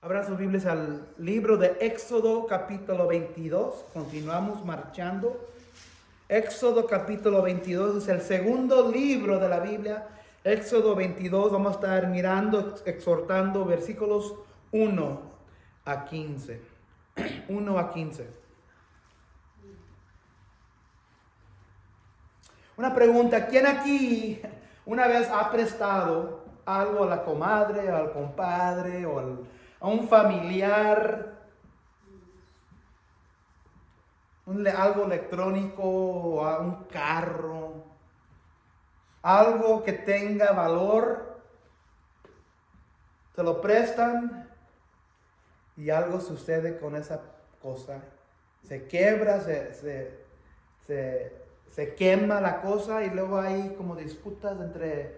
Abran sus Biblias al libro de Éxodo capítulo 22. Continuamos marchando. Éxodo capítulo 22 es el segundo libro de la Biblia. Éxodo 22, vamos a estar mirando, exhortando versículos 1 a 15. 1 a 15. Una pregunta, ¿quién aquí una vez ha prestado algo a la comadre, al compadre o a un familiar? Algo electrónico o a un carro, algo que tenga valor, te lo prestan y algo sucede con esa cosa, se quiebra, se quema la cosa y luego hay como disputas entre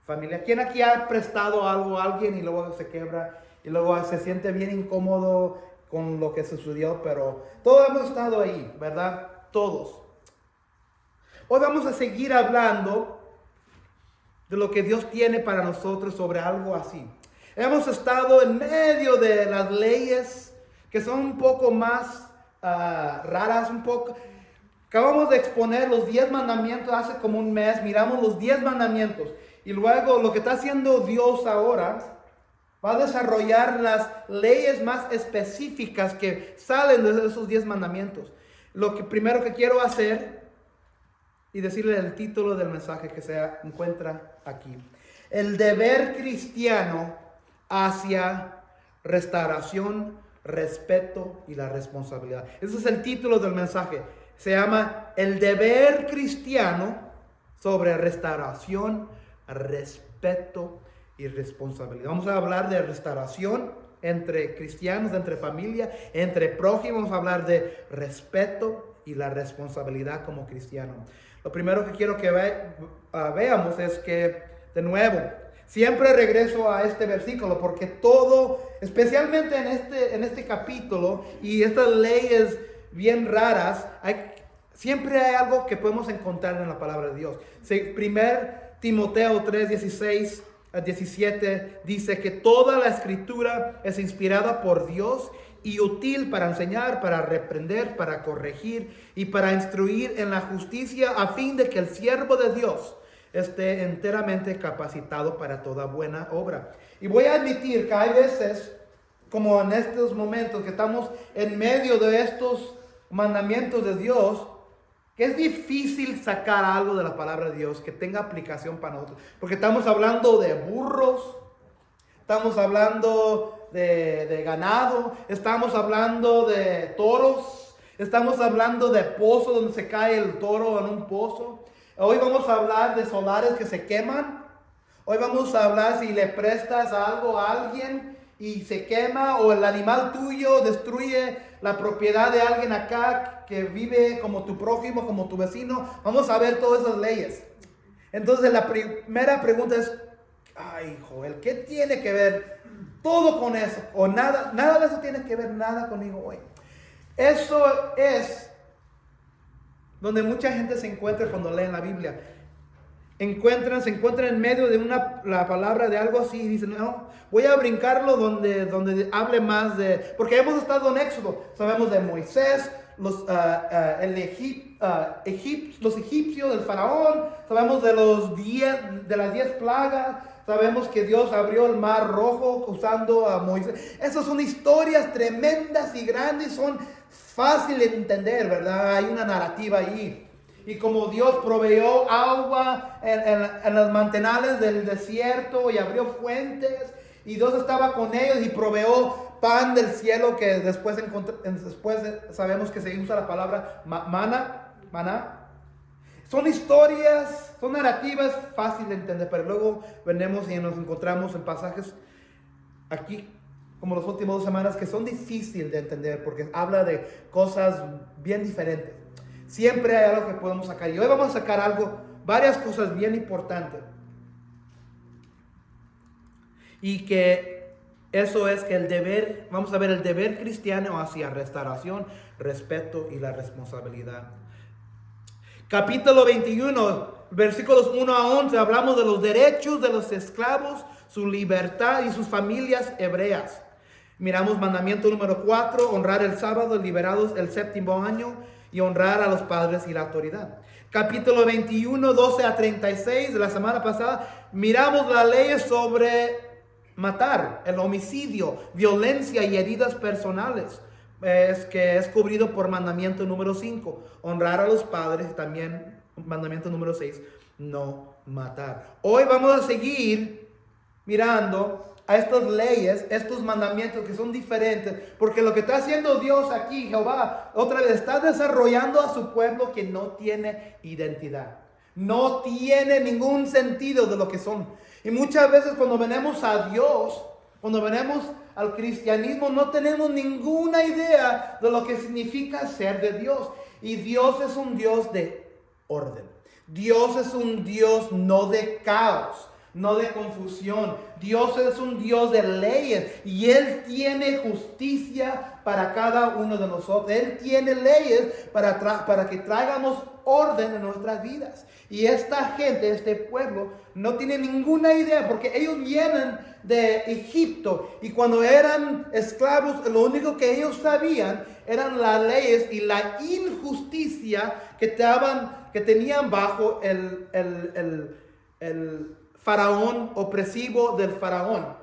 familia. ¿Quién aquí ha prestado algo a alguien y luego se quiebra y luego se siente bien incómodo con lo que sucedió? Pero todos hemos estado ahí, ¿verdad? Todos. Hoy vamos a seguir hablando de lo que Dios tiene para nosotros sobre algo así. Hemos estado en medio de las leyes que son un poco más raras, un poco. Acabamos de exponer los 10 mandamientos hace como un mes, miramos los 10 mandamientos y luego lo que está haciendo Dios ahora va a desarrollar las leyes más específicas que salen de esos 10 mandamientos. Lo que primero que quiero hacer y decirle el título del mensaje que se encuentra aquí: el deber cristiano hacia restauración, respeto y la responsabilidad. Ese es el título del mensaje. Se llama el deber cristiano sobre restauración, respeto y responsabilidad. Vamos a hablar de restauración entre cristianos, entre familia, entre prójimos. Vamos a hablar de respeto y la responsabilidad como cristiano. Lo primero que quiero que veamos es que, de nuevo, siempre regreso a este versículo porque todo, especialmente en este capítulo y estas leyes bien raras, siempre hay algo que podemos encontrar en la palabra de Dios. 1 Timoteo 3, 16 a 17 dice que toda la escritura es inspirada por Dios y útil para enseñar, para reprender, para corregir y para instruir en la justicia, a fin de que el siervo de Dios esté enteramente capacitado para toda buena obra. Y voy a admitir que hay veces, como en estos momentos que estamos en medio de estos mandamientos de Dios, que es difícil sacar algo de la palabra de Dios que tenga aplicación para nosotros, porque estamos hablando de burros, estamos hablando de ganado, estamos hablando de toros, estamos hablando de pozos donde se cae el toro en un pozo. Hoy vamos a hablar de solares que se queman. Hoy vamos a hablar si le prestas algo a alguien y se quema, o el animal tuyo destruye la propiedad de alguien acá que vive como tu prójimo, como tu vecino. Vamos a ver todas esas leyes. Entonces la primera pregunta es: ay, Joel, ¿qué tiene que ver todo con eso? O nada de eso tiene que ver nada conmigo hoy. Eso es donde mucha gente se encuentra cuando leen la Biblia. Se encuentran en medio de la palabra de algo así y dicen: no, voy a brincarlo donde hable más de... Porque hemos estado en Éxodo, sabemos de Moisés, los egipcios, del faraón, sabemos de las 10 plagas, sabemos que Dios abrió el mar rojo usando a Moisés. Esas son historias tremendas y grandes, son fáciles de entender, ¿verdad? Hay una narrativa ahí. Y como Dios proveyó agua en los manantiales del desierto y abrió fuentes, y Dios estaba con ellos y proveó pan del cielo, que después sabemos que se usa la palabra maná. Son historias, son narrativas fáciles de entender, pero luego venimos y nos encontramos en pasajes aquí, como las últimas 2 semanas, que son difíciles de entender porque habla de cosas bien diferentes. Siempre hay algo que podemos sacar. Y hoy vamos a sacar varias cosas bien importantes. Y que eso es que vamos a ver el deber cristiano hacia restauración, respeto y la responsabilidad. Capítulo 21, versículos 1 a 11, hablamos de los derechos de los esclavos, su libertad y sus familias hebreas. Miramos mandamiento número 4, honrar el sábado, liberados el séptimo año y honrar a los padres y la autoridad. Capítulo 21, 12 a 36 de la semana pasada, miramos las leyes sobre matar, el homicidio, violencia y heridas personales, que es cubrido por mandamiento número 5, honrar a los padres, también mandamiento número 6, no matar. Hoy vamos a seguir mirando a estas leyes, estos mandamientos que son diferentes, porque lo que está haciendo Dios aquí, Jehová, otra vez está desarrollando a su pueblo que no tiene identidad, no tiene ningún sentido de lo que son. Y muchas veces cuando venimos a Dios, cuando venimos al cristianismo, no tenemos ninguna idea de lo que significa ser de Dios. Y Dios es un Dios de orden. Dios es un Dios no de caos, no de confusión. Dios es un Dios de leyes y Él tiene justicia para cada uno de nosotros. Él tiene leyes para que traigamos orden en nuestras vidas. Y esta gente, este pueblo, no tiene ninguna idea porque ellos vienen de Egipto y cuando eran esclavos, lo único que ellos sabían eran las leyes y la injusticia que tenían bajo el faraón opresivo del faraón.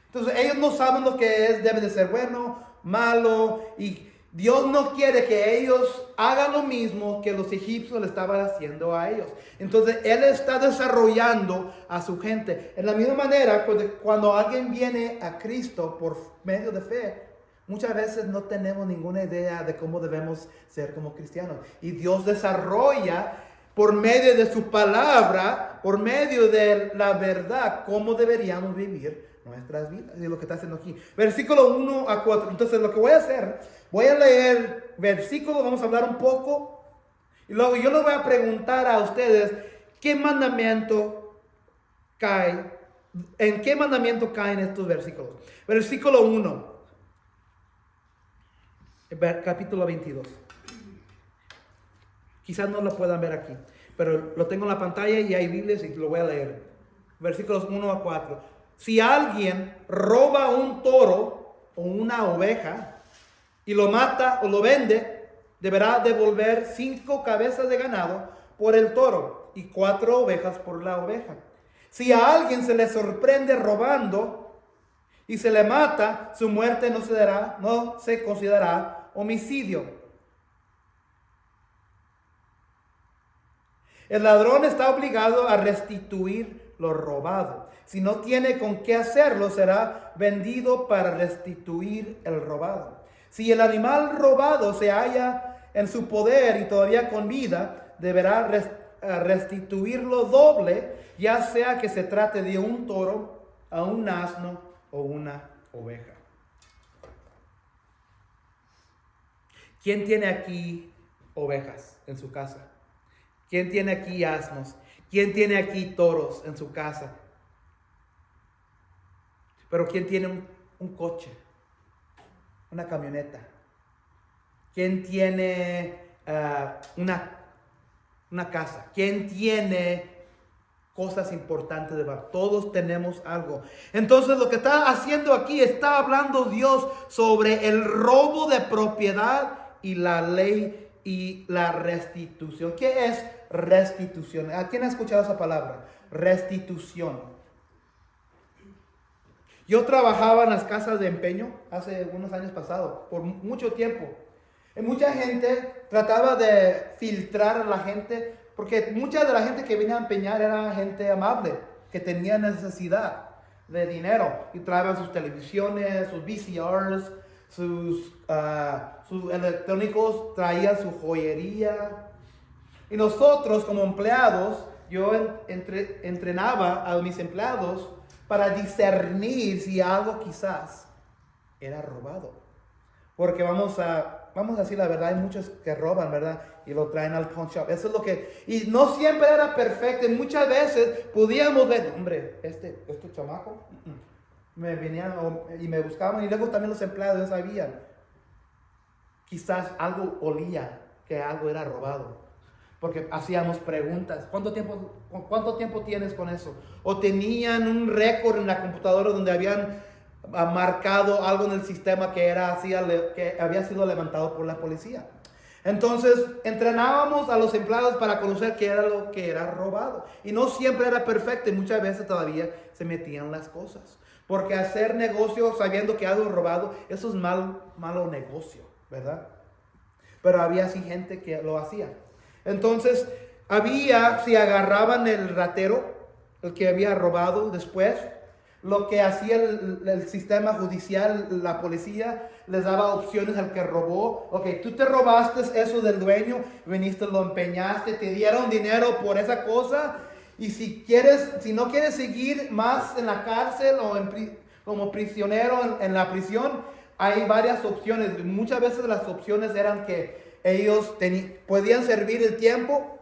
Entonces ellos no saben lo que debe de ser bueno, malo, y Dios no quiere que ellos hagan lo mismo que los egipcios le estaban haciendo a ellos. Entonces Él está desarrollando a su gente. En la misma manera, cuando alguien viene a Cristo por medio de fe, muchas veces no tenemos ninguna idea de cómo debemos ser como cristianos. Y Dios desarrolla por medio de su palabra, por medio de la verdad, cómo deberíamos vivir nuestras vidas. Y lo que está haciendo aquí. Versículo 1 a 4. Entonces lo que voy a hacer, voy a leer versículos, vamos a hablar un poco. Y luego yo les voy a preguntar a ustedes, ¿qué mandamiento cae? ¿En qué mandamiento caen estos versículos? Versículo 1. Capítulo 22. Quizás no lo puedan ver aquí, pero lo tengo en la pantalla y hay Biblias y lo voy a leer. Versículos 1 a 4. Si alguien roba un toro o una oveja y lo mata o lo vende, deberá devolver 5 cabezas de ganado por el toro y 4 ovejas por la oveja. Si a alguien se le sorprende robando y se le mata, su muerte no se considerará homicidio. El ladrón está obligado a restituir lo robado. Si no tiene con qué hacerlo, será vendido para restituir el robado. Si el animal robado se halla en su poder y todavía con vida, deberá restituirlo doble, ya sea que se trate de un toro, a un asno o una oveja. ¿Quién tiene aquí ovejas en su casa? ¿Quién tiene aquí asnos? ¿Quién tiene aquí toros en su casa? Pero ¿quién tiene un coche? Una camioneta. ¿Quién tiene una casa? ¿Quién tiene cosas importantes de ver? Todos tenemos algo. Entonces lo que está haciendo aquí, está hablando Dios sobre el robo de propiedad y la ley y la restitución. ¿Qué es restitución? ¿A quién ha escuchado esa palabra? Restitución. Yo trabajaba en las casas de empeño hace unos años pasados, por mucho tiempo. Y mucha gente trataba de filtrar a la gente, porque mucha de la gente que venía a empeñar era gente amable, que tenía necesidad de dinero. Y traían sus televisiones, sus VCRs, sus electrónicos, traían su joyería. Y nosotros como empleados, yo entrenaba a mis empleados para discernir si algo quizás era robado. Porque vamos a decir la verdad, hay muchos que roban, ¿verdad? Y lo traen al pawn shop. Eso es lo que... Y no siempre era perfecto. Y muchas veces podíamos ver, hombre, este chamaco, me venían y me buscaban. Y luego también los empleados ya sabían. Quizás algo olía que algo era robado. Porque hacíamos preguntas. ¿Cuánto tiempo tienes con eso? O tenían un récord en la computadora donde habían ha marcado algo en el sistema que que había sido levantado por la policía. Entonces entrenábamos a los empleados para conocer qué era lo que era robado. Y no siempre era perfecto y muchas veces todavía se metían las cosas. Porque hacer negocio sabiendo que algo es robado, eso es malo negocio, ¿verdad? Pero había así gente que lo hacía. Entonces si agarraban el ratero, el que había robado después, lo que hacía el sistema judicial, la policía, les daba opciones al que robó. Ok, tú te robaste eso del dueño, viniste, lo empeñaste, te dieron dinero por esa cosa. Y si no quieres seguir más en la cárcel o como prisionero en la prisión, hay varias opciones. Muchas veces las opciones eran que ellos podían servir el tiempo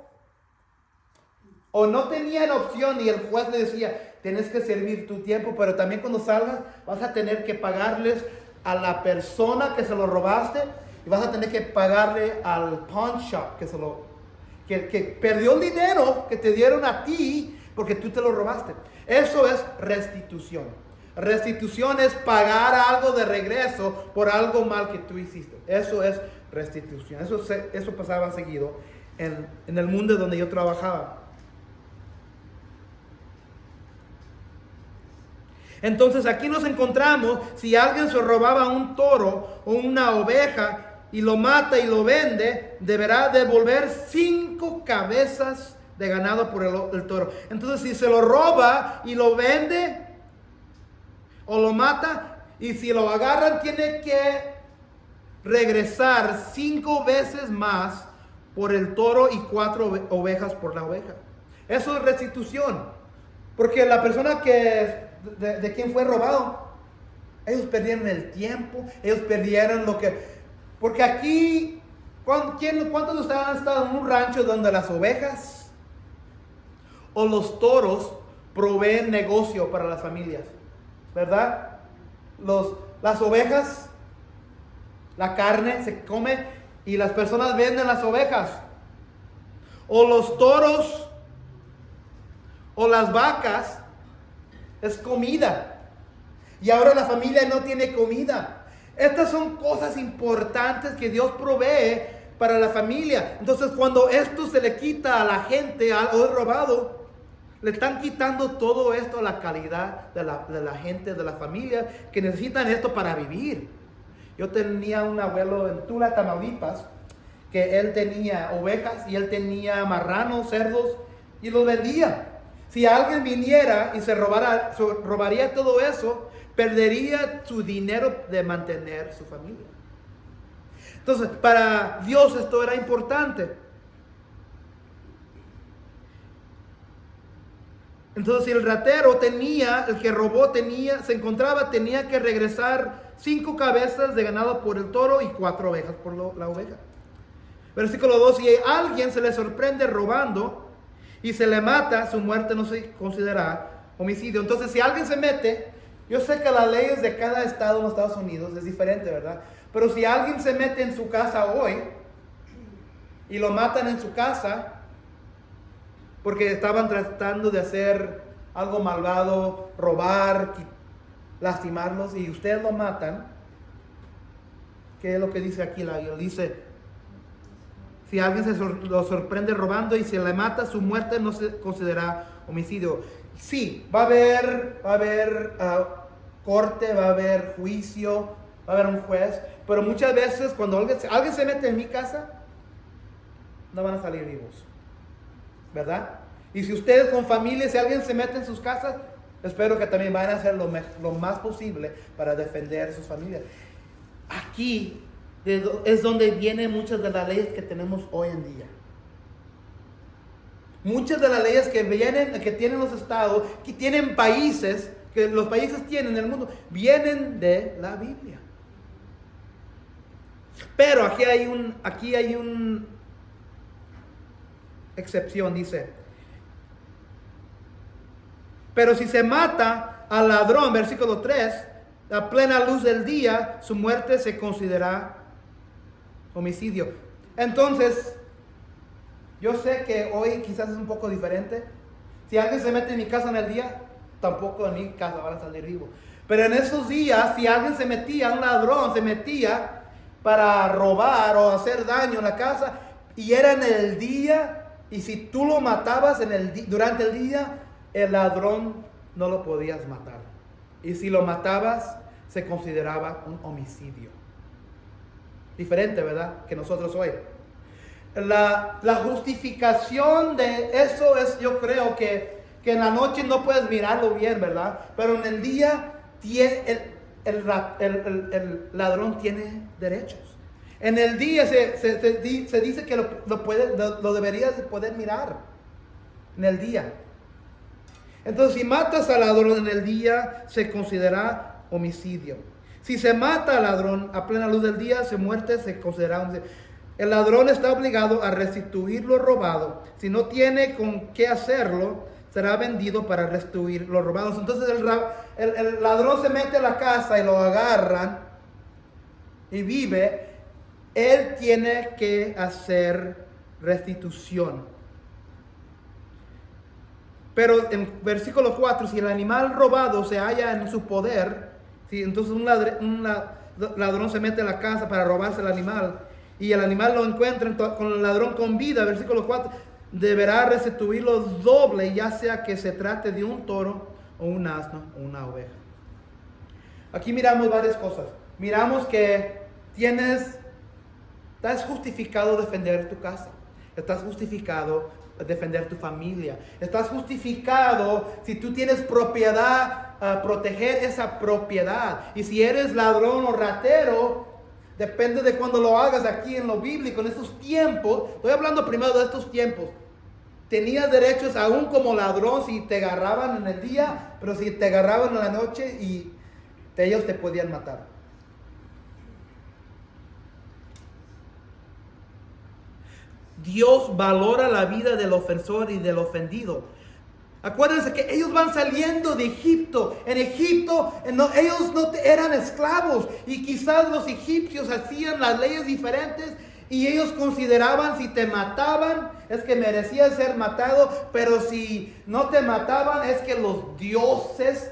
o no tenían opción y el juez le decía, tienes que servir tu tiempo, pero también cuando salgas vas a tener que pagarles a la persona que se lo robaste y vas a tener que pagarle al pawn shop que perdió el dinero que te dieron a ti porque tú te lo robaste. Eso es restitución. Restitución es pagar algo de regreso por algo mal que tú hiciste. Eso es restitución. Eso pasaba seguido en el mundo donde yo trabajaba. Entonces aquí nos encontramos, si alguien se robaba un toro o una oveja y lo mata y lo vende, deberá devolver 5 cabezas de ganado por el toro. Entonces si se lo roba y lo vende o lo mata, y si lo agarran tiene que regresar 5 veces más por el toro y 4 ovejas por la oveja. Eso es restitución. Porque la persona de quien fue robado, ellos perdieron el tiempo, ellos perdieron lo que... Porque aquí, ¿cuántos de ustedes han estado en un rancho donde las ovejas o los toros proveen negocio para las familias? ¿Verdad? Las ovejas, la carne se come y las personas venden las ovejas. O los toros o las vacas es comida. Y ahora la familia no tiene comida. Estas son cosas importantes que Dios provee para la familia. Entonces cuando esto se le quita a la gente, algo robado, le están quitando todo esto a la calidad de la gente, de la familia, que necesitan esto para vivir. Yo tenía un abuelo en Tula, Tamaulipas, que él tenía ovejas y él tenía marranos, cerdos, y los vendía. Si alguien viniera y robaría todo eso, perdería su dinero de mantener su familia. Entonces, para Dios esto era importante. Entonces, si el ratero el que robó tenía que regresar 5 cabezas de ganado por el toro y 4 ovejas por la oveja. Versículo 2, si a alguien se le sorprende robando y se le mata, su muerte no se considera homicidio. Entonces, si alguien se mete, yo sé que las leyes de cada estado en los Estados Unidos es diferente, ¿verdad? Pero si alguien se mete en su casa hoy y lo matan en su casa porque estaban tratando de hacer algo malvado, robar, lastimarlos, y ustedes lo matan, ¿qué es lo que dice aquí la Biblia? Dice, si alguien lo sorprende robando y se le mata, su muerte no se considera homicidio. Sí, va a haber corte, va a haber juicio, va a haber un juez, pero muchas veces cuando alguien se mete en mi casa, no van a salir vivos, ¿verdad? Y si ustedes con familia, si alguien se mete en sus casas, espero que también van a hacer lo más posible para defender sus familias. Aquí es donde vienen muchas de las leyes que tenemos hoy en día. Muchas de las leyes que tienen los estados, que tienen países, que los países tienen en el mundo, vienen de la Biblia. Pero aquí hay una excepción, dice. Pero si se mata al ladrón, versículo 3, a plena luz del día, su muerte se considera homicidio. Entonces, yo sé que hoy quizás es un poco diferente. Si alguien se mete en mi casa en el día, tampoco en mi casa van a salir vivos. Pero en esos días, si alguien se metía, un ladrón se metía para robar o hacer daño en la casa, y era en el día, y si tú lo matabas durante el día, el ladrón no lo podías matar. Y si lo matabas, se consideraba un homicidio. Diferente, ¿verdad? Que nosotros hoy. La justificación de eso es, yo creo que en la noche no puedes mirarlo bien, ¿verdad? Pero en el día el ladrón tiene derechos. En el día se dice que lo deberías poder mirar. En el día. Entonces, si matas al ladrón en el día, se considera homicidio. Si se mata al ladrón a plena luz del día, se considera homicidio. El ladrón está obligado a restituir lo robado. Si no tiene con qué hacerlo, será vendido para restituir lo robado. Entonces el ladrón se mete a la casa y lo agarran y vive. Él tiene que hacer restitución. Pero en versículo 4, si el animal robado se halla en su poder, si entonces un ladrón se mete a la casa para robarse el animal, y el animal lo encuentra con el ladrón con vida, versículo 4, deberá restituirlo doble, ya sea que se trate de un toro o un asno o una oveja. Aquí miramos varias cosas. Miramos que estás justificado defender tu casa. Estás justificado defender tu familia. Estás justificado si tú tienes propiedad, proteger esa propiedad. Y si eres ladrón o ratero, depende de cuando lo hagas aquí en lo bíblico, en estos tiempos. Estoy hablando primero de estos tiempos. Tenías derechos aún como ladrón si te agarraban en el día, pero si te agarraban en la noche y ellos te podían matar. Dios valora la vida del ofensor y del ofendido. Acuérdense que ellos van saliendo de Egipto. En Egipto ellos no eran esclavos. Y quizás los egipcios hacían las leyes diferentes. Y ellos consideraban si te mataban es que merecías ser matado. Pero si no te mataban es que los dioses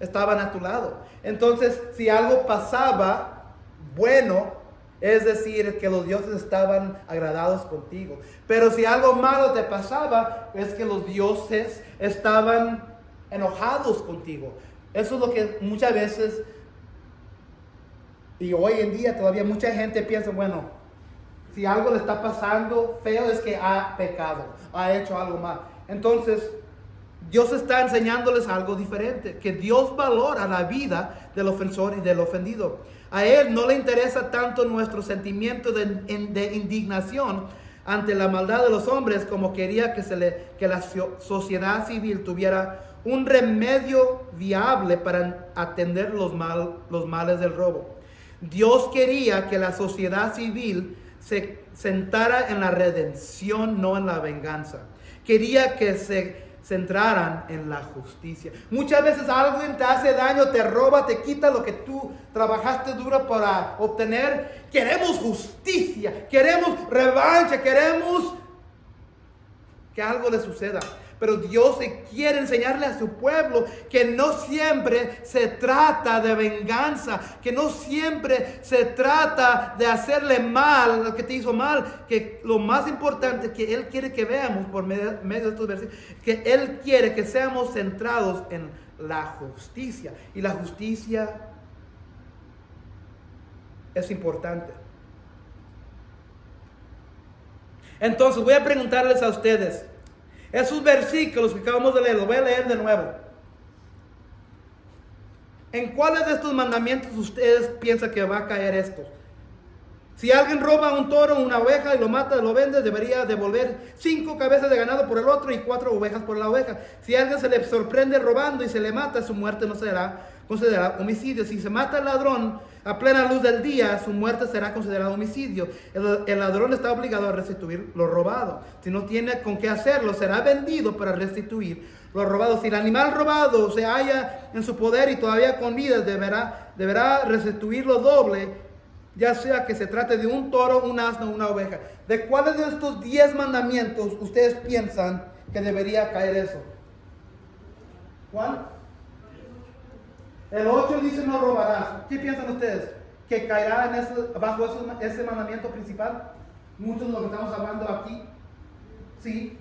estaban a tu lado. Entonces si algo pasaba bueno, es decir, que los dioses estaban agradados contigo. Pero si algo malo te pasaba, es que los dioses estaban enojados contigo. Eso es lo que muchas veces, y hoy en día todavía mucha gente piensa, bueno, si algo le está pasando feo es que ha pecado, ha hecho algo mal. Entonces, Dios está enseñándoles algo diferente, que Dios valora la vida del ofensor y del ofendido. A Él no le interesa tanto nuestro sentimiento de indignación ante la maldad de los hombres como quería que la sociedad civil tuviera un remedio viable para atender los males del robo. Dios quería que la sociedad civil se centrara en la redención, no en la venganza. Quería que se centraran en la justicia. Muchas veces alguien te hace daño, te roba, te quita lo que tú trabajaste duro para obtener. Queremos justicia, queremos revancha, queremos que algo le suceda. Pero Dios quiere enseñarle a su pueblo que no siempre se trata de venganza, que no siempre se trata de hacerle mal al que te hizo mal, que lo más importante que Él quiere que veamos por medio de estos versículos, que Él quiere que seamos centrados en la justicia. Y la justicia es importante. Entonces voy a preguntarles a ustedes, esos versículos que acabamos de leer, los voy a leer de nuevo. ¿En cuáles de estos mandamientos ustedes piensan que va a caer esto? Si alguien roba un toro o una oveja y lo mata, lo vende, debería devolver 5 cabezas de ganado por el otro y 4 ovejas por la oveja. Si alguien se le sorprende robando y se le mata, su muerte no será considerada homicidio. Si se mata al ladrón a plena luz del día, su muerte será considerada homicidio. El ladrón está obligado a restituir lo robado. Si no tiene con qué hacerlo, será vendido para restituir lo robado. Si el animal robado se halla en su poder y todavía con vida, deberá restituirlo doble, ya sea que se trate de un toro, un asno o una oveja. ¿De cuáles de estos 10 mandamientos ustedes piensan que debería caer eso? ¿Cuál? El 8 dice no robarás. ¿Qué piensan ustedes? ¿Que caerá bajo ese mandamiento principal? Muchos de lo que estamos hablando aquí. Sí.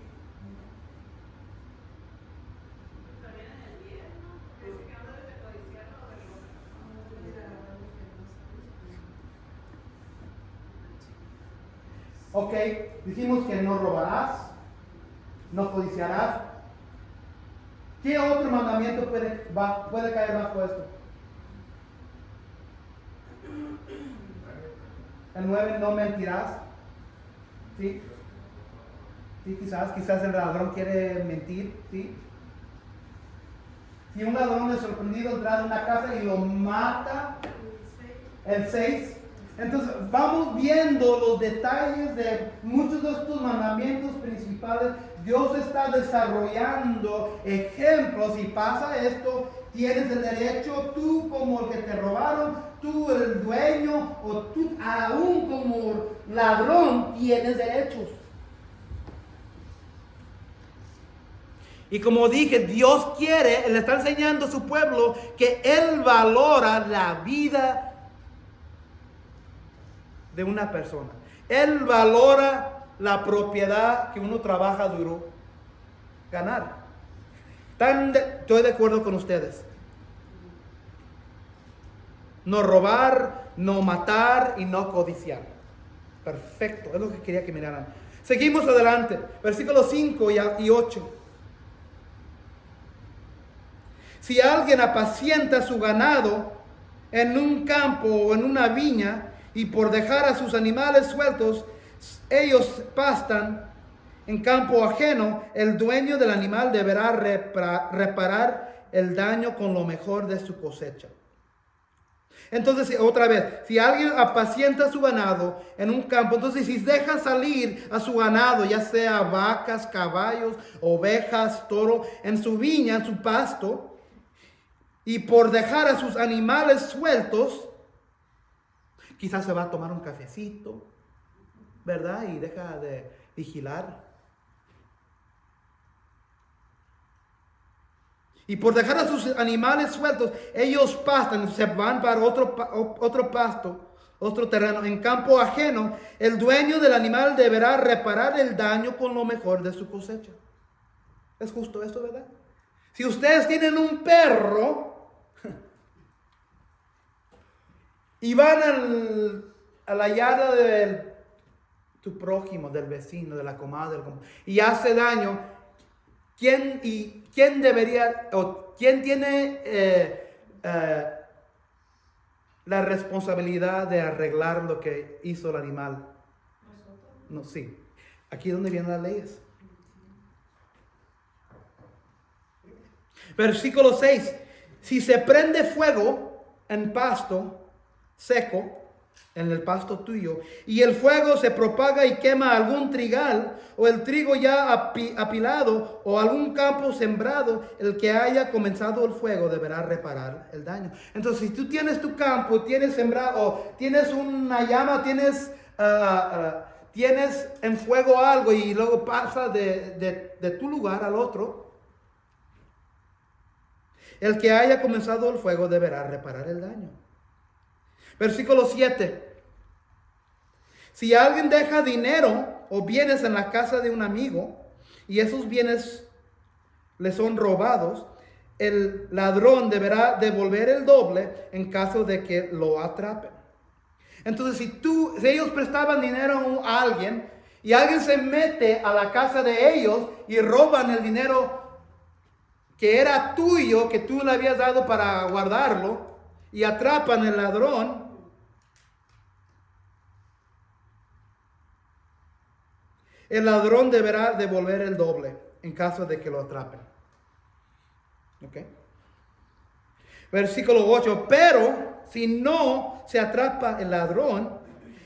Ok, dijimos que no robarás, no codiciarás. ¿Qué otro mandamiento puede caer bajo esto? El 9, no mentirás. ¿Sí? Sí, quizás el ladrón quiere mentir. ¿Sí? Si un ladrón es sorprendido entrar en una casa y lo mata, el 6. Entonces vamos viendo los detalles de muchos de estos mandamientos principales. Dios está desarrollando ejemplos. Si pasa esto, tienes el derecho, tú como el que te robaron, tú el dueño, o tú aún como ladrón tienes derechos. Y como dije, Dios quiere, le está enseñando a su pueblo que Él valora la vida de una persona. Él valora la propiedad que uno trabaja duro ganar. Estoy de acuerdo con ustedes. No robar, no matar y no codiciar. Perfecto, es lo que quería que miraran. Seguimos adelante, versículos 5 y 8. Si alguien apacienta su ganado en un campo o en una viña, y por dejar a sus animales sueltos, ellos pastan en campo ajeno, el dueño del animal deberá reparar el daño con lo mejor de su cosecha. Entonces, otra vez, si alguien apacienta su ganado en un campo, entonces si deja salir a su ganado, ya sea vacas, caballos, ovejas, toro, en su viña, en su pasto, y por dejar a sus animales sueltos, quizás se va a tomar un cafecito, ¿verdad? Y deja de vigilar. Y por dejar a sus animales sueltos, ellos pastan, se van para otro pasto, otro terreno, en campo ajeno. El dueño del animal deberá reparar el daño con lo mejor de su cosecha. ¿Es justo esto, verdad? Si ustedes tienen un perro y van a la yarda de tu prójimo, del vecino, de la comadre, y hace daño, ¿quién debería, o quién tiene la responsabilidad de arreglar lo que hizo el animal? No, sí. Aquí es donde vienen las leyes. Versículo 6. Si se prende fuego en pasto seco, en el pasto tuyo, y el fuego se propaga y quema algún trigal, o el trigo ya apilado, o algún campo sembrado, el que haya comenzado el fuego deberá reparar el daño. Entonces, si tú tienes tu campo, tienes sembrado, o tienes una llama, tienes en fuego algo, y luego pasa de tu lugar al otro, el que haya comenzado el fuego deberá reparar el daño. Versículo 7. Si alguien deja dinero o bienes en la casa de un amigo y esos bienes le son robados, el ladrón deberá devolver el doble en caso de que lo atrapen. Entonces, si ellos prestaban dinero a alguien y alguien se mete a la casa de ellos y roban el dinero que era tuyo, que tú le habías dado para guardarlo, y atrapan al ladrón, el ladrón deberá devolver el doble en caso de que lo atrapen. ¿Ok? Versículo 8. Pero si no se atrapa el ladrón,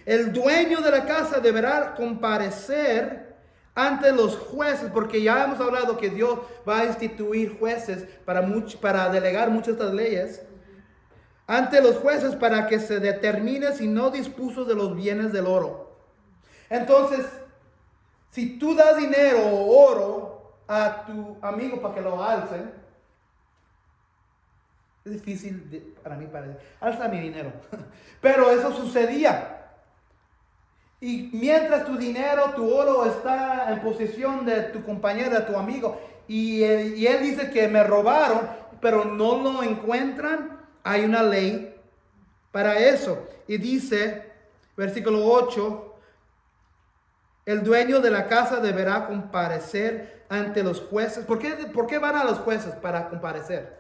el dueño de la casa deberá comparecer ante los jueces, porque ya hemos hablado que Dios va a instituir jueces para delegar muchas de estas leyes, ante los jueces para que se determine si no dispuso de los bienes del oro. Entonces, si tú das dinero o oro a tu amigo para que lo alcen, Es difícil para mí para decir, alza mi dinero. Pero eso sucedía. Y mientras tu dinero, tu oro está en posesión de tu compañero, de tu amigo, y él dice que me robaron, pero no lo encuentran, hay una ley para eso. Y dice, versículo 8, el dueño de la casa deberá comparecer ante los jueces. ¿Por qué van a los jueces? Para comparecer.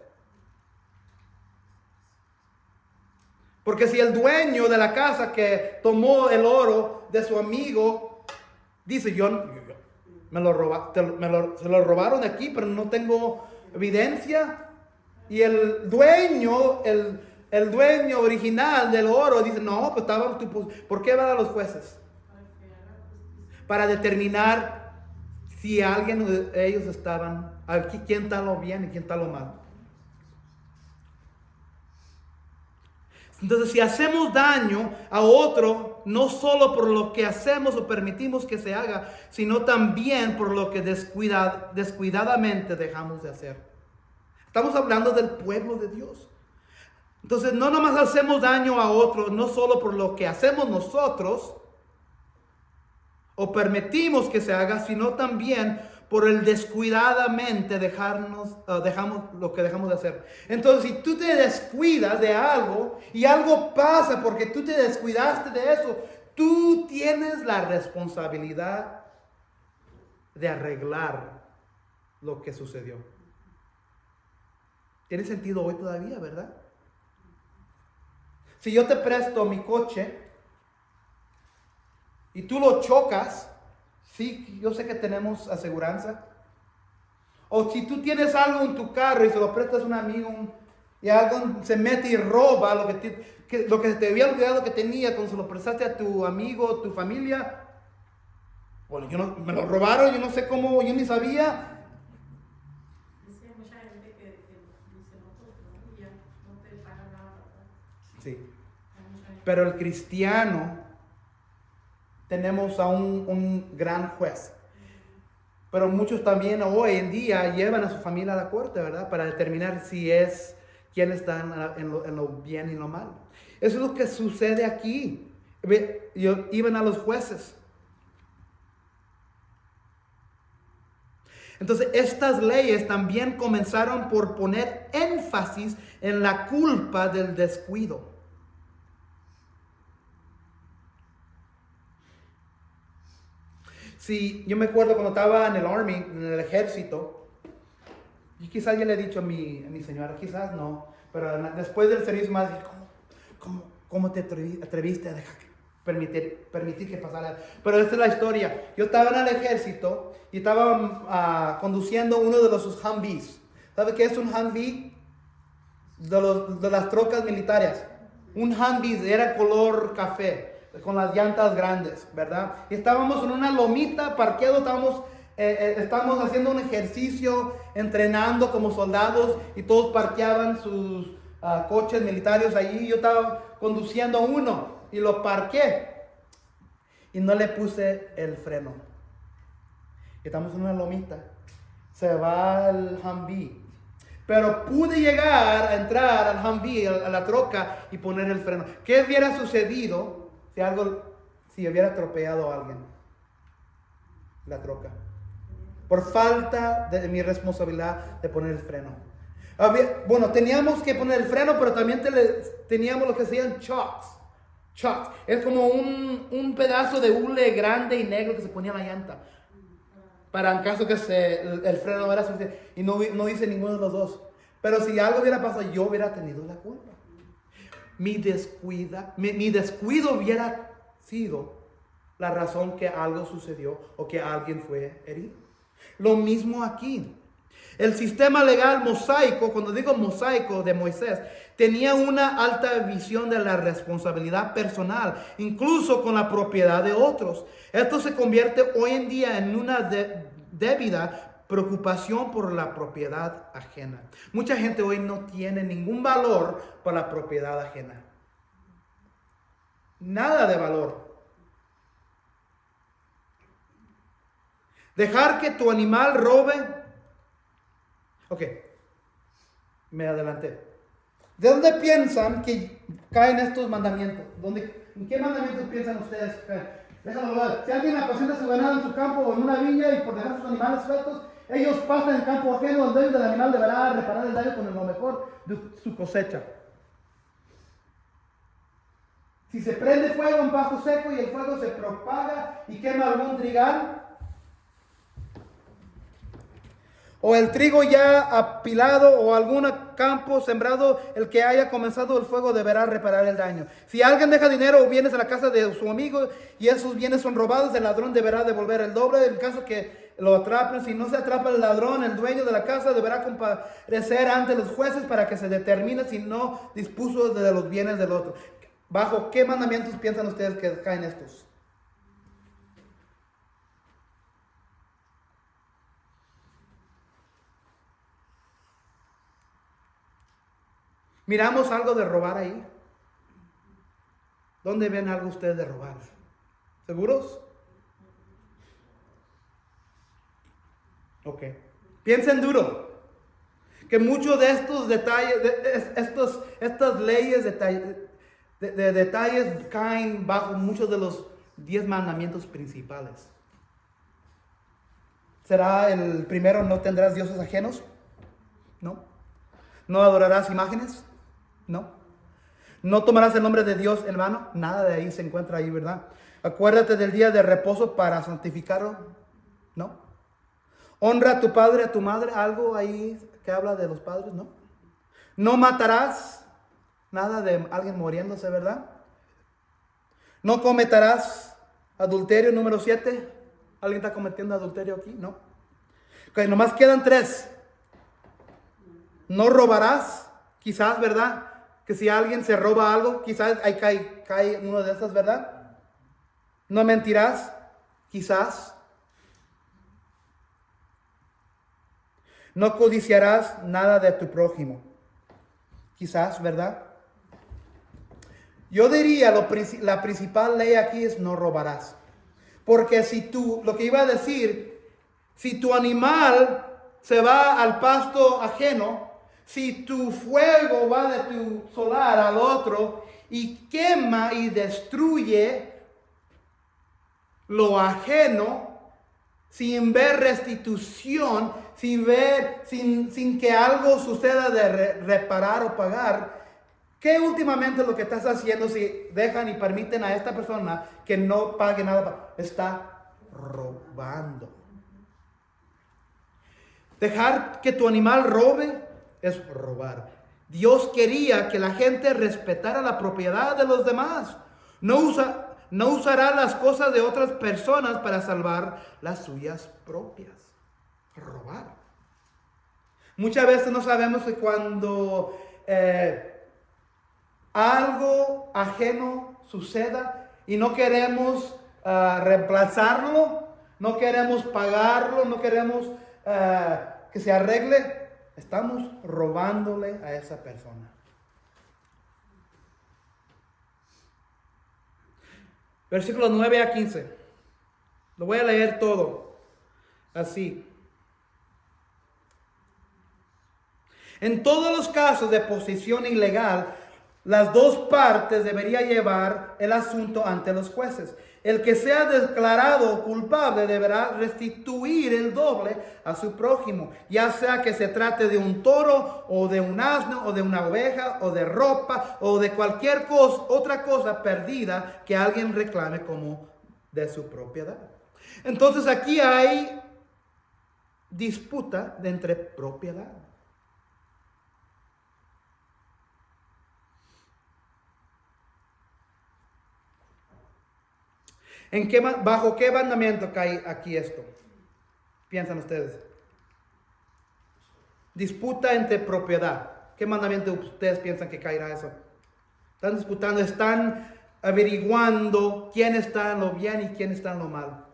Porque si el dueño de la casa que tomó el oro de su amigo dice, se lo robaron de aquí, pero no tengo evidencia. Y el dueño original del oro dice, no, pues ¿por qué van a los jueces? Para determinar si alguien de ellos estaban, aquí quién está lo bien y quién está lo mal. Entonces, si hacemos daño a otro, no solo por lo que hacemos o permitimos que se haga, sino también por lo que descuidadamente dejamos de hacer. Estamos hablando del pueblo de Dios. Entonces, no nomás hacemos daño a otro, no solo por lo que hacemos nosotros o permitimos que se haga, sino también por el descuidadamente dejamos lo que dejamos de hacer. Entonces, si tú te descuidas de algo y algo pasa porque tú te descuidaste de eso, tú tienes la responsabilidad de arreglar lo que sucedió. ¿Tiene sentido hoy todavía, verdad? Si yo te presto mi coche y tú lo chocas, sí, yo sé que tenemos aseguranza. O si tú tienes algo en tu carro y se lo prestas a un amigo y algo se mete y roba lo que te había olvidado que tenía cuando se lo prestaste a tu amigo, tu familia. Bueno, me lo robaron, yo no sé cómo, yo ni sabía. Es que hay mucha gente que dice, no, pues no, y ya no te paga nada, ¿verdad? Sí. Pero el cristiano, tenemos a un gran juez. Pero muchos también hoy en día llevan a su familia a la corte, ¿verdad? Para determinar quién está en lo bien y lo mal. Eso es lo que sucede aquí. Iban a los jueces. Entonces, estas leyes también comenzaron por poner énfasis en la culpa del descuido. Sí, yo me acuerdo cuando estaba en el Army, en el ejército, y quizás ya le he dicho a mi señora, quizás no, pero después del servicio más dije, ¿cómo te atreviste a permitir que pasara? Pero esta es la historia. Yo estaba en el ejército y estaba conduciendo uno de los Humvees. ¿Sabe qué es un Humvee? De las trocas militares. Un Humvee era color café, con las llantas grandes, ¿verdad? Y estábamos en una lomita parqueados, estábamos haciendo un ejercicio, entrenando como soldados y todos parqueaban sus coches militares allí. Yo estaba conduciendo uno y lo parqué y no le puse el freno. Estamos en una lomita, se va el Humvee. Pero pude llegar a entrar al Humvee, a la troca y poner el freno. ¿Qué hubiera sucedido si hubiera atropellado a alguien? La troca. Por falta de mi responsabilidad de poner el freno. Teníamos que poner el freno, pero también teníamos lo que se llaman shocks. Es como un pedazo de hule grande y negro que se ponía en la llanta. Para en caso que el freno no era suficiente. Y no hice ninguno de los dos. Pero si algo hubiera pasado, yo hubiera tenido la culpa. Mi descuido hubiera sido la razón que algo sucedió o que alguien fue herido. Lo mismo aquí. El sistema legal mosaico, cuando digo mosaico de Moisés, tenía una alta visión de la responsabilidad personal, incluso con la propiedad de otros. Esto se convierte hoy en día en una débida preocupación por la propiedad ajena. Mucha gente hoy no tiene ningún valor por la propiedad ajena. Nada de valor. Dejar que tu animal robe. Ok, me adelanté. ¿De dónde piensan que caen estos mandamientos? ¿En qué mandamientos piensan ustedes que caen? Déjame ver. Si alguien apacenta su ganado en su campo o en una viña y por dejar sus animales sueltos, ellos pasan en campo ajeno, el dueño del animal deberá reparar el daño con lo mejor de su cosecha. Si se prende fuego en pasto seco y el fuego se propaga y quema algún trigal, o el trigo ya apilado o algún campo sembrado, el que haya comenzado el fuego deberá reparar el daño. Si alguien deja dinero o bienes en la casa de su amigo y esos bienes son robados, el ladrón deberá devolver el doble. En caso que lo atrapen, si no se atrapa el ladrón, el dueño de la casa deberá comparecer ante los jueces para que se determine si no dispuso de los bienes del otro. ¿Bajo qué mandamientos piensan ustedes que caen estos? ¿Miramos algo de robar ahí? ¿Dónde ven algo ustedes de robar? ¿Seguros? Ok. Piensen duro. Que muchos de estos detalles, estas leyes, detalles caen bajo muchos de los 10 mandamientos principales. ¿Será el primero, no tendrás dioses ajenos? No. ¿No adorarás imágenes? No. ¿No tomarás el nombre de Dios en vano? Nada de ahí se encuentra ahí, ¿verdad? Acuérdate del día de reposo para santificarlo. No. Honra a tu padre, a tu madre. Algo ahí que habla de los padres, ¿no? No matarás. Nada de alguien muriéndose, ¿verdad? No cometerás adulterio, número 7. ¿Alguien está cometiendo adulterio aquí? No. Ok, nomás quedan 3. No robarás, quizás, ¿verdad? Que si alguien se roba algo, quizás ahí cae uno de esas, ¿verdad? No mentirás, quizás. No codiciarás nada de tu prójimo, quizás, ¿verdad? Yo diría, la principal ley aquí es no robarás. Porque lo que iba a decir, si tu animal se va al pasto ajeno, si tu fuego va de tu solar al otro y quema y destruye lo ajeno, sin ver restitución, sin que algo suceda de reparar o pagar, ¿qué últimamente lo que estás haciendo si dejan y permiten a esta persona que no pague nada? Está robando. Dejar que tu animal robe es robar. Dios quería que la gente respetara la propiedad de los demás. No usará las cosas de otras personas para salvar las suyas propias. Robar. Muchas veces no sabemos que cuando algo ajeno suceda y no queremos reemplazarlo, no queremos pagarlo, no queremos que se arregle, estamos robándole a esa persona. Versículos 9 a 15. Lo voy a leer todo así. En todos los casos de posesión ilegal, las dos partes deberían llevar el asunto ante los jueces. El que sea declarado culpable deberá restituir el doble a su prójimo, ya sea que se trate de un toro o de un asno o de una oveja o de ropa o de cualquier otra cosa perdida que alguien reclame como de su propiedad. Entonces aquí hay disputa entre propiedad. ¿Bajo qué mandamiento cae aquí esto? Piensan ustedes. Disputa entre propiedad. ¿Qué mandamiento ustedes piensan que caerá eso? Están disputando, están averiguando quién está en lo bien y quién está en lo mal.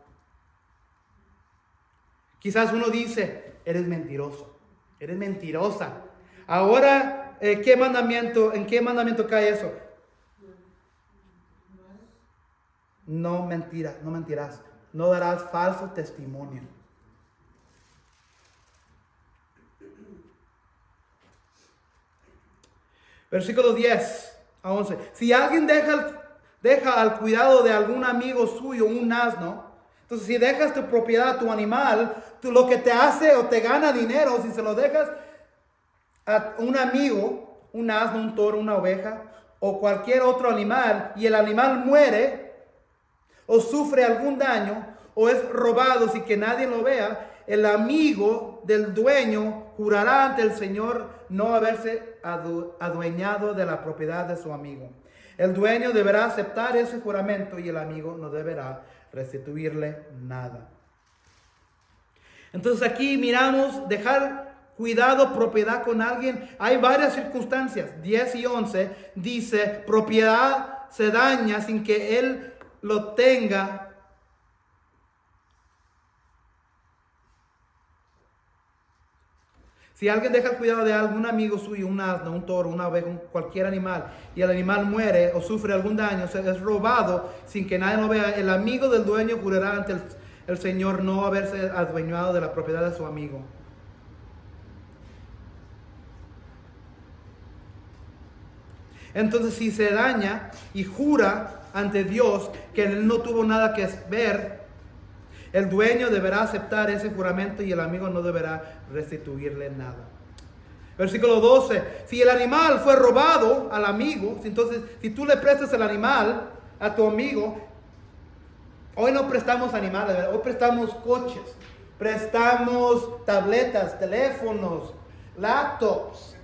Quizás uno dice, eres mentiroso, eres mentirosa. Ahora, ¿en qué mandamiento cae eso? No mentirás, no darás falso testimonio. Versículo 10 a 11. Si alguien deja al cuidado de algún amigo suyo un asno, entonces si dejas tu propiedad, tu animal, lo que te hace o te gana dinero, si se lo dejas a un amigo, un asno, un toro, una oveja o cualquier otro animal, y el animal muere o sufre algún daño o es robado sin que nadie lo vea, el amigo del dueño jurará ante el Señor no haberse adueñado de la propiedad de su amigo. El dueño deberá aceptar ese juramento y el amigo no deberá restituirle nada. Entonces aquí miramos dejar cuidado, propiedad con alguien. Hay varias circunstancias. 10 y 11 dice, propiedad se daña sin que él lo tenga. Si alguien deja el cuidado de algún amigo suyo, un asno, un toro, una oveja, cualquier animal, y el animal muere o sufre algún daño, es robado sin que nadie lo vea, el amigo del dueño jurará ante el Señor no haberse adueñado de la propiedad de su amigo. Entonces, si se daña y jura ante Dios que él no tuvo nada que ver, el dueño deberá aceptar ese juramento y el amigo no deberá restituirle nada. Versículo 12. Si el animal fue robado al amigo, entonces si tú le prestas el animal a tu amigo, hoy no prestamos animales, ¿verdad? Hoy prestamos coches, prestamos tabletas, teléfonos, laptops,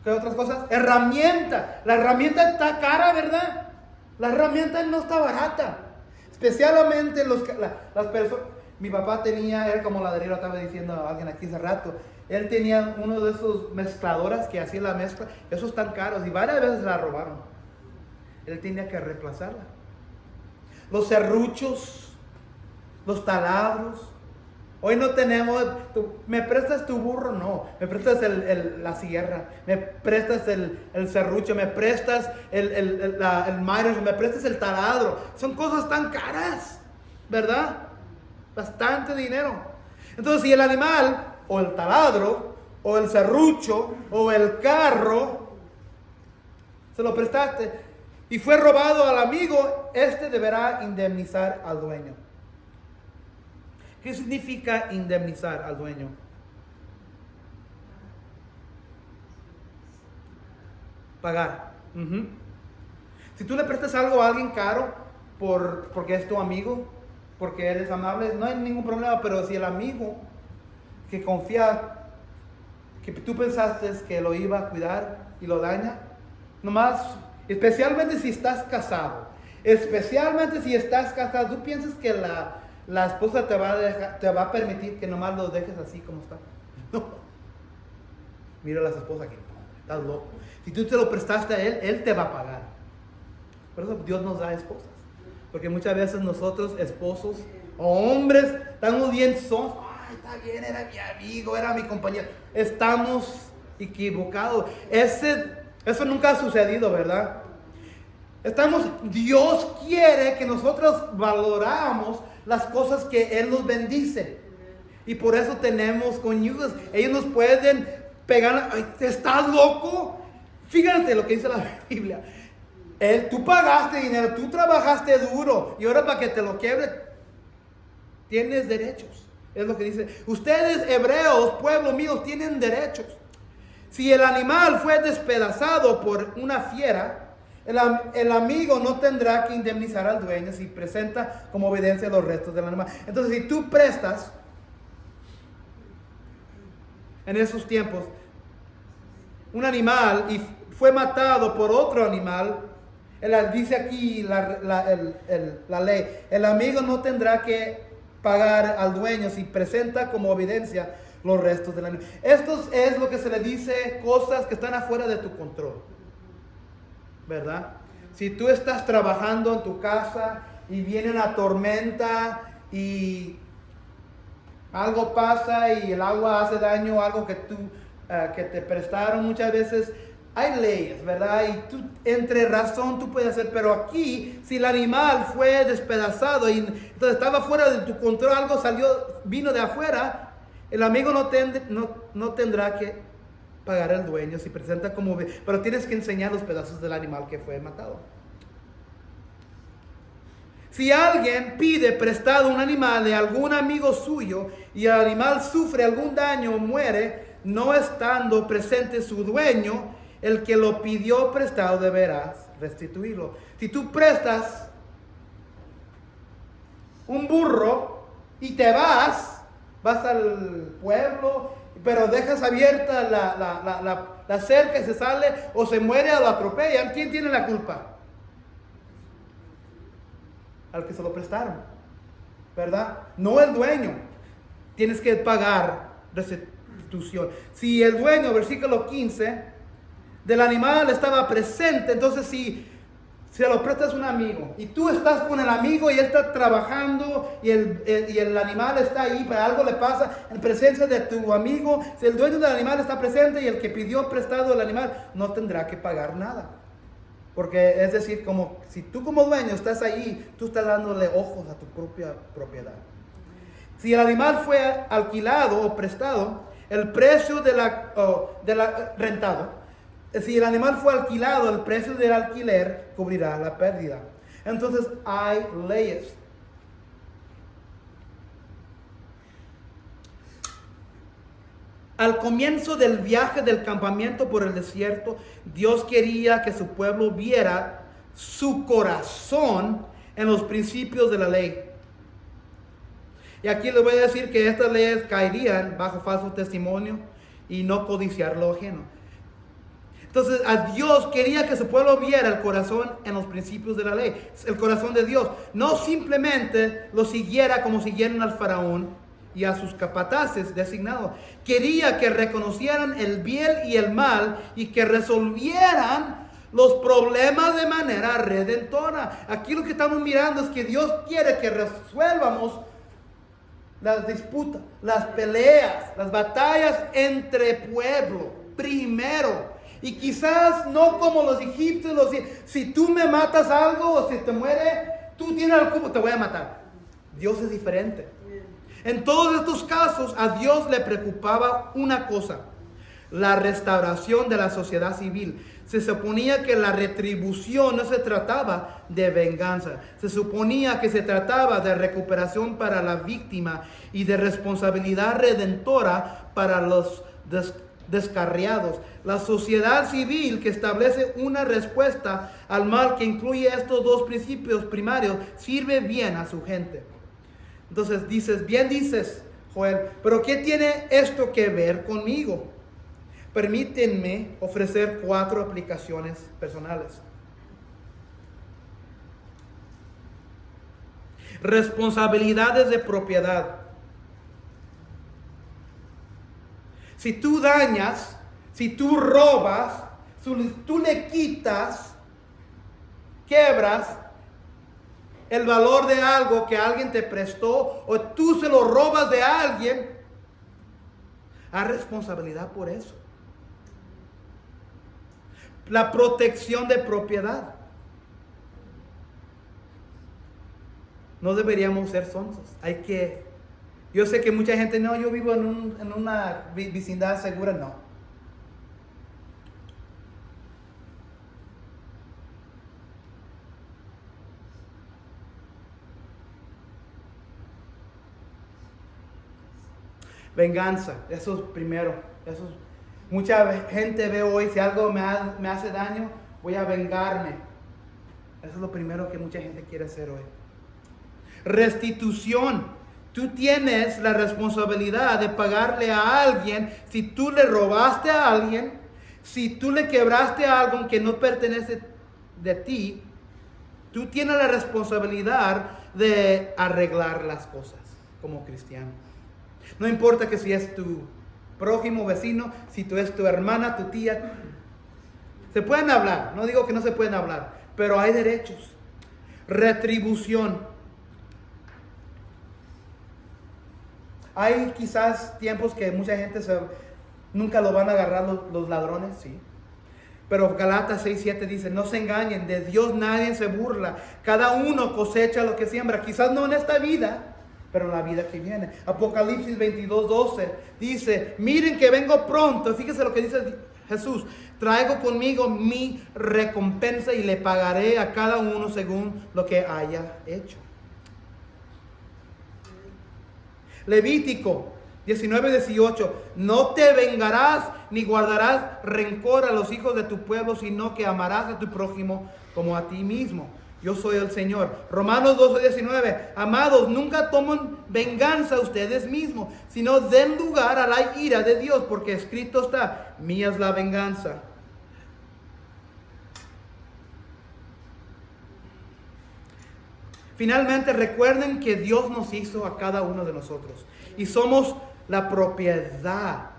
¿qué otras cosas? Herramienta. La herramienta está cara, ¿verdad? La herramienta no está barata. Especialmente las personas. Mi papá tenía, era como ladrero, estaba diciendo a alguien aquí hace rato. Él tenía uno de esos mezcladoras que hacía la mezcla. Esos están caros y varias veces la robaron. Él tenía que reemplazarla. Los serruchos, los taladros. Hoy no tenemos, ¿me prestas tu burro? No, me prestas la sierra, me prestas el serrucho, me prestas el miner, me prestas el taladro. Son cosas tan caras, ¿verdad? Bastante dinero. Entonces, si el animal, o el taladro, o el serrucho, o el carro, se lo prestaste y fue robado al amigo, este deberá indemnizar al dueño. ¿Qué significa indemnizar al dueño? Pagar. Si tú le prestas algo a alguien caro porque es tu amigo, porque eres amable, no hay ningún problema. Pero si el amigo que confía, que tú pensaste que lo iba a cuidar y lo daña, nomás, especialmente si estás casado, tú piensas que la esposa te va a permitir que nomás lo dejes así como está. No. Mira las esposas aquí. Estás loco. Si tú te lo prestaste a él te va a pagar. Por eso Dios nos da esposas. Porque muchas veces nosotros, esposos o hombres, estamos bien son. Ay, está bien, era mi amigo, era mi compañero. Estamos equivocados. Eso nunca ha sucedido, ¿verdad? Dios quiere que nosotros valoramos las cosas que Él nos bendice. Y por eso tenemos cónyuges. Ellos nos pueden pegar. Ay, ¿estás loco? Fíjate lo que dice la Biblia. Tú pagaste dinero, tú trabajaste duro, y ahora para que te lo quiebre, tienes derechos. Es lo que dice. Ustedes, hebreos, pueblo mío, tienen derechos. Si el animal fue despedazado por una fiera, el amigo no tendrá que indemnizar al dueño si presenta como evidencia los restos del animal. Entonces, si tú prestas en esos tiempos un animal y fue matado por otro animal, dice aquí la ley, el amigo no tendrá que pagar al dueño si presenta como evidencia los restos del animal. Esto es lo que se le dice cosas que están afuera de tu control, ¿verdad? Si tú estás trabajando en tu casa y viene una tormenta y algo pasa y el agua hace daño a algo que te prestaron, muchas veces hay leyes, ¿verdad? Y tú, entre razón, tú puedes hacer. Pero aquí, si el animal fue despedazado y entonces estaba fuera de tu control, algo vino de afuera, el amigo no tendrá que pagar el dueño, si presenta como... Pero tienes que enseñar los pedazos del animal que fue matado. Si alguien pide prestado un animal de algún amigo suyo y el animal sufre algún daño o muere, no estando presente su dueño, el que lo pidió prestado deberá restituirlo. Si tú prestas un burro y te vas al pueblo, pero dejas abierta la cerca y se sale o se muere o lo atropellan, ¿quién tiene la culpa? Al que se lo prestaron, ¿verdad? No el dueño. Tienes que pagar restitución. Si el dueño, versículo 15, del animal estaba presente, entonces si se lo prestas a un amigo y tú estás con el amigo y él está trabajando y el animal está ahí, pero algo le pasa en presencia de tu amigo, si el dueño del animal está presente y el que pidió prestado el animal no tendrá que pagar nada. Porque es decir, como si tú como dueño estás ahí, tú estás dándole ojos a tu propia propiedad. Si el animal fue alquilado o prestado, el precio de la rentado, si el animal fue alquilado, el precio del alquiler cubrirá la pérdida. Entonces hay leyes. Al comienzo del viaje del campamento por el desierto, Dios quería que su pueblo viera su corazón en los principios de la ley. Y aquí les voy a decir que estas leyes caerían bajo falso testimonio y no codiciar lo ajeno. Entonces, a Dios quería que su pueblo viera el corazón en los principios de la ley, el corazón de Dios. No simplemente lo siguiera como siguieron al faraón y a sus capataces designados. Quería que reconocieran el bien y el mal y que resolvieran los problemas de manera redentora. Aquí lo que estamos mirando es que Dios quiere que resuelvamos las disputas, las peleas, las batallas entre pueblo primero. Y quizás no como los egipcios, si tú me matas algo o si te muere, tú tienes el cubo, te voy a matar. Dios es diferente. En todos estos casos a Dios le preocupaba una cosa: la restauración de la sociedad civil. Se suponía que la retribución no se trataba de venganza, se suponía que se trataba de recuperación para la víctima y de responsabilidad redentora para los descarriados. La sociedad civil que establece una respuesta al mal que incluye estos dos principios primarios sirve bien a su gente. Entonces bien dices, Joel, pero ¿qué tiene esto que ver conmigo? Permítanme ofrecer 4 aplicaciones personales. Responsabilidades de propiedad. Si tú dañas, si tú robas, si tú le quitas, quebras el valor de algo que alguien te prestó o tú se lo robas de alguien, hay responsabilidad por eso. La protección de propiedad. No deberíamos ser sonsos. Yo sé que mucha gente, no, yo vivo en una vecindad segura, no. Venganza, eso es primero. Mucha gente ve hoy, si algo me hace daño, voy a vengarme. Eso es lo primero que mucha gente quiere hacer hoy. Restitución. Tú tienes la responsabilidad de pagarle a alguien si tú le robaste a alguien, si tú le quebraste algo que no pertenece de ti. Tú tienes la responsabilidad de arreglar las cosas como cristiano. No importa que si es tu prójimo, vecino, si tú es tu hermana, tu tía. Se pueden hablar, no digo que no se pueden hablar, pero hay derechos. Retribución. Hay quizás tiempos que mucha gente nunca lo van a agarrar los ladrones, sí. Pero Galatas 6:7 dice, no se engañen, de Dios nadie se burla. Cada uno cosecha lo que siembra. Quizás no en esta vida, pero en la vida que viene. Apocalipsis 22:12 dice, miren que vengo pronto. Fíjense lo que dice Jesús. Traigo conmigo mi recompensa y le pagaré a cada uno según lo que haya hecho. Levítico 19:18. No te vengarás ni guardarás rencor a los hijos de tu pueblo, sino que amarás a tu prójimo como a ti mismo. Yo soy el Señor. Romanos 12:19. Amados, nunca tomen venganza ustedes mismos, sino den lugar a la ira de Dios, porque escrito está, mía es la venganza. Finalmente, recuerden que Dios nos hizo a cada uno de nosotros y somos la propiedad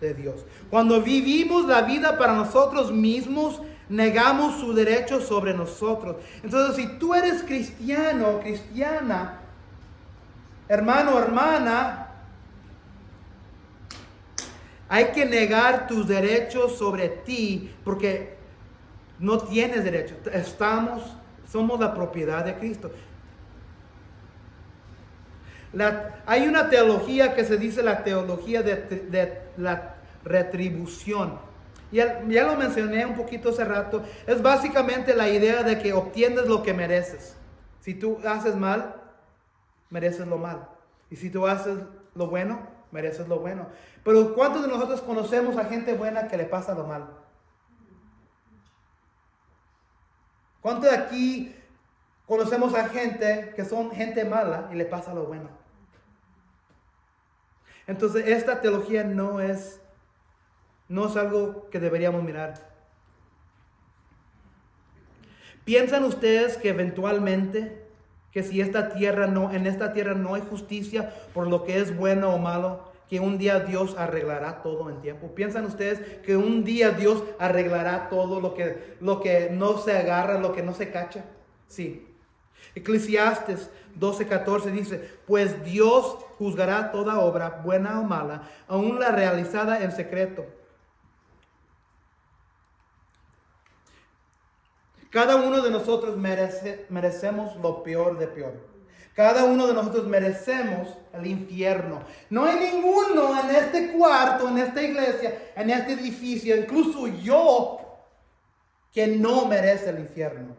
de Dios. Cuando vivimos la vida para nosotros mismos, negamos su derecho sobre nosotros. Entonces, si tú eres cristiano o cristiana, hermano o hermana, hay que negar tus derechos sobre ti, porque no tienes derecho. Somos la propiedad de Cristo. Hay una teología que se dice la teología de la retribución. Ya lo mencioné un poquito hace rato. Es básicamente la idea de que obtienes lo que mereces. Si tú haces mal, mereces lo mal. Y si tú haces lo bueno, mereces lo bueno. Pero ¿cuántos de nosotros conocemos a gente buena que le pasa lo mal? ¿Cuántos de aquí conocemos a gente que son gente mala y le pasa lo bueno? Entonces, esta teología no es algo que deberíamos mirar. ¿Piensan ustedes que eventualmente, que si en esta tierra no hay justicia por lo que es bueno o malo, que un día Dios arreglará todo en tiempo? ¿Piensan ustedes que un día Dios arreglará todo lo que no se agarra, lo que no se cacha? Sí. Eclesiastes 12:14 dice, pues Dios juzgará toda obra, buena o mala, aun la realizada en secreto. Cada uno de nosotros merecemos lo peor de peor. Cada uno de nosotros merecemos el infierno. No hay ninguno en este cuarto, en esta iglesia, en este edificio, incluso yo, que no merece el infierno.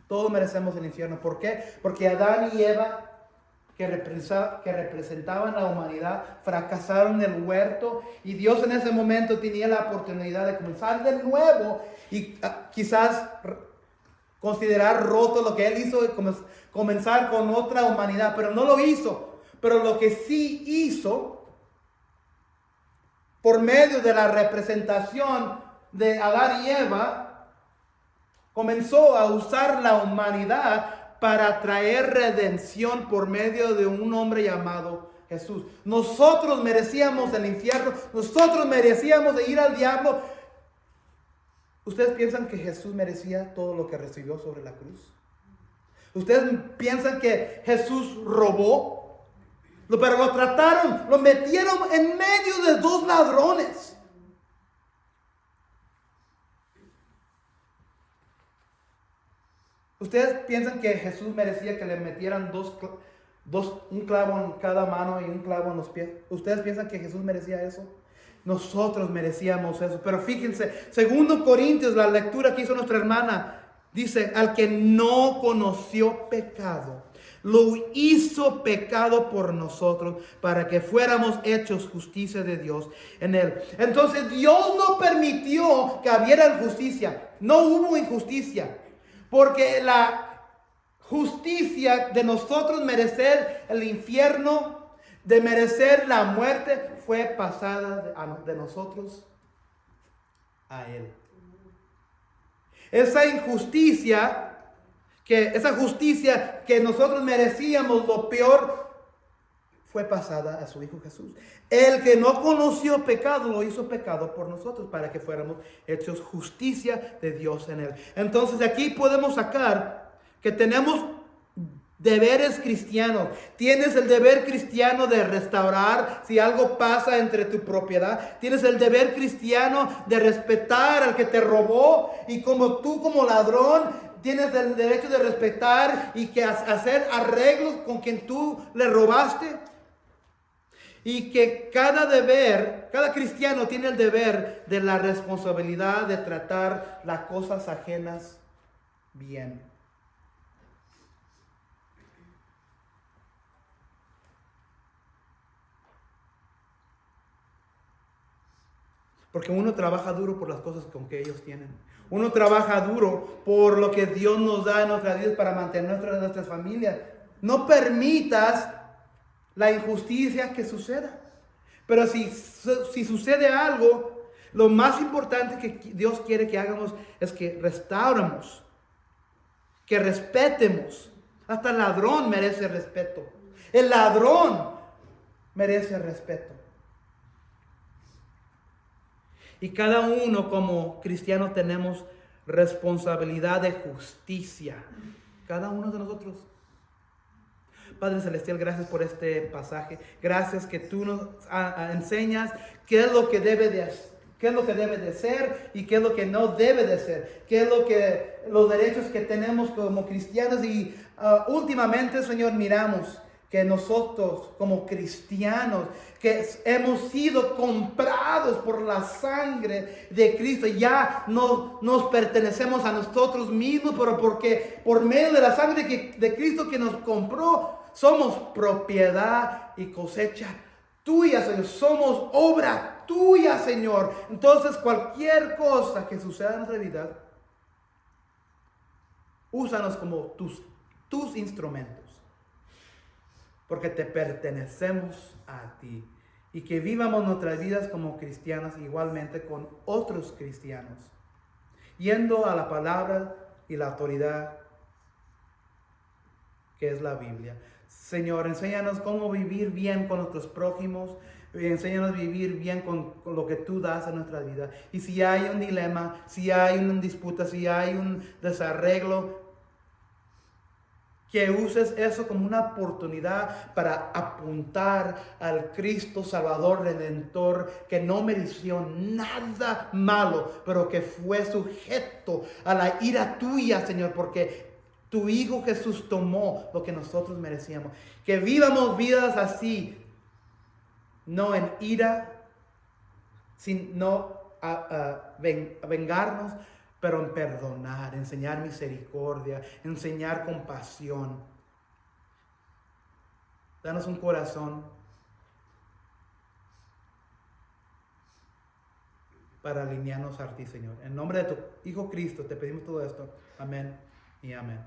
Todos merecemos el infierno. ¿Por qué? Porque Adán y Eva, que representaban la humanidad, fracasaron en el huerto, y Dios en ese momento tenía la oportunidad de comenzar de nuevo y quizás considerar roto lo que Él hizo, comenzar con otra humanidad, pero no lo hizo. Pero lo que sí hizo, por medio de la representación de Adán y Eva, comenzó a usar la humanidad para traer redención por medio de un hombre llamado Jesús. Nosotros merecíamos el infierno, nosotros merecíamos de ir al diablo. ¿Ustedes piensan que Jesús merecía todo lo que recibió sobre la cruz? ¿Ustedes piensan que Jesús robó? Pero lo trataron, lo metieron en medio de dos ladrones. ¿Ustedes piensan que Jesús merecía que le metieran un clavo en cada mano y un clavo en los pies? ¿Ustedes piensan que Jesús merecía eso? Nosotros merecíamos eso. Pero fíjense, 2 Corintios, la lectura que hizo nuestra hermana, dice, al que no conoció pecado, lo hizo pecado por nosotros, para que fuéramos hechos justicia de Dios en él. Entonces Dios no permitió que hubiera injusticia. No hubo injusticia. Porque la justicia de nosotros merecer el infierno, de merecer la muerte, fue pasada de nosotros a Él. Esa justicia que nosotros merecíamos, lo peor, fue pasada a su Hijo Jesús. El que no conoció pecado, lo hizo pecado por nosotros, para que fuéramos hechos justicia de Dios en él. Entonces aquí podemos sacar que tenemos deberes cristianos. Tienes el deber cristiano de restaurar si algo pasa entre tu propiedad. Tienes el deber cristiano de respetar al que te robó. Y como tú, como ladrón, tienes el derecho de respetar y que hacer arreglos con quien tú le robaste. Y que cada cristiano tiene el deber de la responsabilidad de tratar las cosas ajenas bien. Porque uno trabaja duro por las cosas con que ellos tienen. Uno trabaja duro por lo que Dios nos da en nuestras vidas para mantener nuestras familias. No permitas la injusticia que suceda. Pero si sucede algo, lo más importante que Dios quiere que hagamos es que restauremos, que respetemos. Hasta el ladrón merece respeto. El ladrón merece respeto. Y cada uno como cristiano tenemos responsabilidad de justicia. Cada uno de nosotros. Padre Celestial, gracias por este pasaje. Gracias que tú nos enseñas qué es lo que debe de ser y qué es lo que no debe de ser. Qué es los derechos que tenemos como cristianos. Y últimamente, Señor, miramos que nosotros como cristianos, que hemos sido comprados por la sangre de Cristo, ya no nos pertenecemos a nosotros mismos, pero porque por medio de la sangre de Cristo que nos compró, somos propiedad y cosecha tuya, Señor. Somos obra tuya, Señor. Entonces, cualquier cosa que suceda en nuestra vida, úsanos como tus instrumentos. Porque te pertenecemos a ti. Y que vivamos nuestras vidas como cristianos igualmente con otros cristianos. Yendo a la palabra y la autoridad que es la Biblia. Señor, enséñanos cómo vivir bien con nuestros prójimos. Enséñanos a vivir bien con lo que tú das en nuestra vida. Y si hay un dilema, si hay una disputa, si hay un desarreglo, que uses eso como una oportunidad para apuntar al Cristo Salvador Redentor, que no mereció nada malo, pero que fue sujeto a la ira tuya, Señor, porque tu Hijo Jesús tomó lo que nosotros merecíamos. Que vivamos vidas así, no en ira, sino vengarnos, pero en perdonar, enseñar misericordia, enseñar compasión. Danos un corazón para alinearnos a ti, Señor. En nombre de tu Hijo Cristo te pedimos todo esto. Amén y amén.